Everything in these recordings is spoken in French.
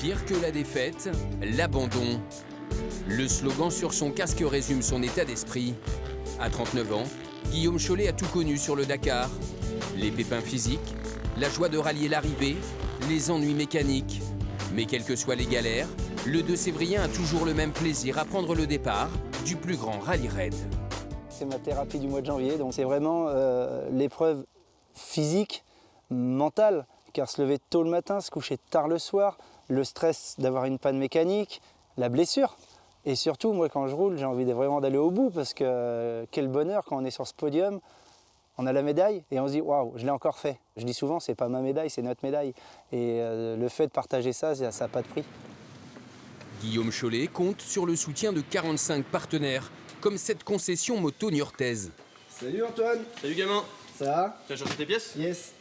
Pire que la défaite, l'abandon. Le slogan sur son casque résume son état d'esprit. À 39 ans, Guillaume Chollet a tout connu sur le Dakar. Les pépins physiques, la joie de rallier l'arrivée, les ennuis mécaniques. Mais quelles que soient les galères, le 2 Sévrien a toujours le même plaisir à prendre le départ du plus grand rallye raid. C'est ma thérapie du mois de janvier, donc c'est vraiment l'épreuve physique, mentale, car se lever tôt le matin, se coucher tard le soir, le stress d'avoir une panne mécanique, la blessure. Et surtout, moi quand je roule, j'ai envie vraiment d'aller au bout, parce que quel bonheur quand on est sur ce podium, on a la médaille et on se dit waouh, je l'ai encore fait. Je dis souvent, c'est pas ma médaille, c'est notre médaille. Et le fait de partager ça, ça n'a pas de prix. Guillaume Chollet compte sur le soutien de 45 partenaires, comme cette concession moto niortaise. Salut Antoine. Salut gamin. Ça va? Tu as changé tes pièces? Yes.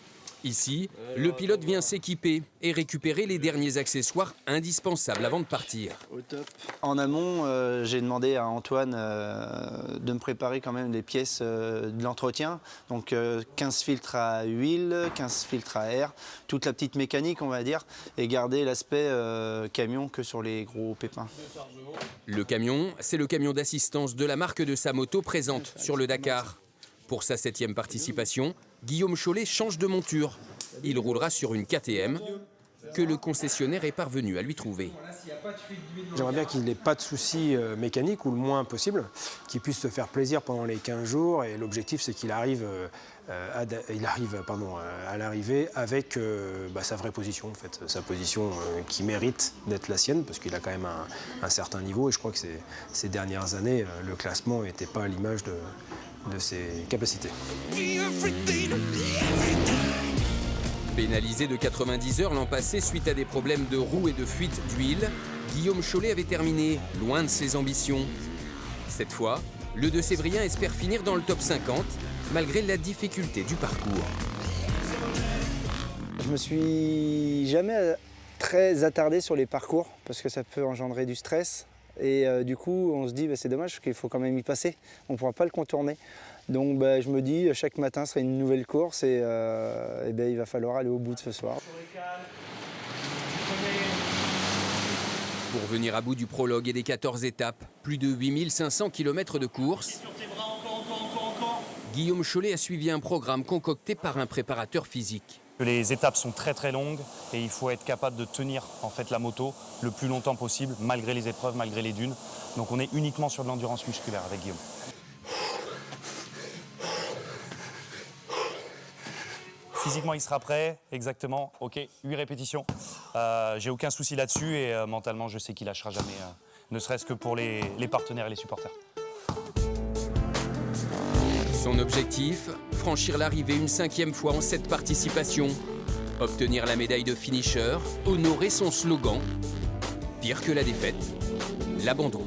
Ici, le pilote vient s'équiper et récupérer les derniers accessoires indispensables avant de partir. Au top. En amont, j'ai demandé à Antoine de me préparer quand même les pièces de l'entretien. Donc 15 filtres à huile, 15 filtres à air, toute la petite mécanique on va dire, et garder l'aspect camion que sur les gros pépins. Le camion, c'est le camion d'assistance de la marque de sa moto présente sur le Dakar. Pour sa 7e participation, Guillaume Chollet change de monture. Il roulera sur une KTM que le concessionnaire est parvenu à lui trouver. J'aimerais bien qu'il n'ait pas de soucis mécaniques ou le moins possible, qu'il puisse se faire plaisir pendant les 15 jours. Et l'objectif, c'est qu'il arrive, à l'arrivée avec sa vraie position, en fait, sa position qui mérite d'être la sienne, parce qu'il a quand même un certain niveau. Et je crois que ces dernières années, le classement n'était pas à l'image de ses capacités. Pénalisé de 90 heures l'an passé suite à des problèmes de roues et de fuite d'huile, Guillaume Chollet avait terminé loin de ses ambitions. Cette fois, le 2 Sévrien espère finir dans le top 50, malgré la difficulté du parcours. Je me suis jamais très attardé sur les parcours, parce que ça peut engendrer du stress. Et du coup, on se dit, c'est dommage, parce qu'il faut quand même y passer. On ne pourra pas le contourner. Donc je me dis, chaque matin sera une nouvelle course et il va falloir aller au bout de ce soir. Pour venir à bout du prologue et des 14 étapes, plus de 8500 km de course, Guillaume Chollet a suivi un programme concocté par un préparateur physique. Les étapes sont très très longues et il faut être capable de tenir en fait la moto le plus longtemps possible, malgré les épreuves, malgré les dunes. Donc on est uniquement sur de l'endurance musculaire avec Guillaume. Physiquement, il sera prêt, exactement. Ok, 8 répétitions. J'ai aucun souci là-dessus et mentalement, je sais qu'il lâchera jamais, ne serait-ce que pour les partenaires et les supporters. Son objectif, franchir l'arrivée une 5e fois en 7 participations, obtenir la médaille de finisher, honorer son slogan. Pire que la défaite, l'abandon.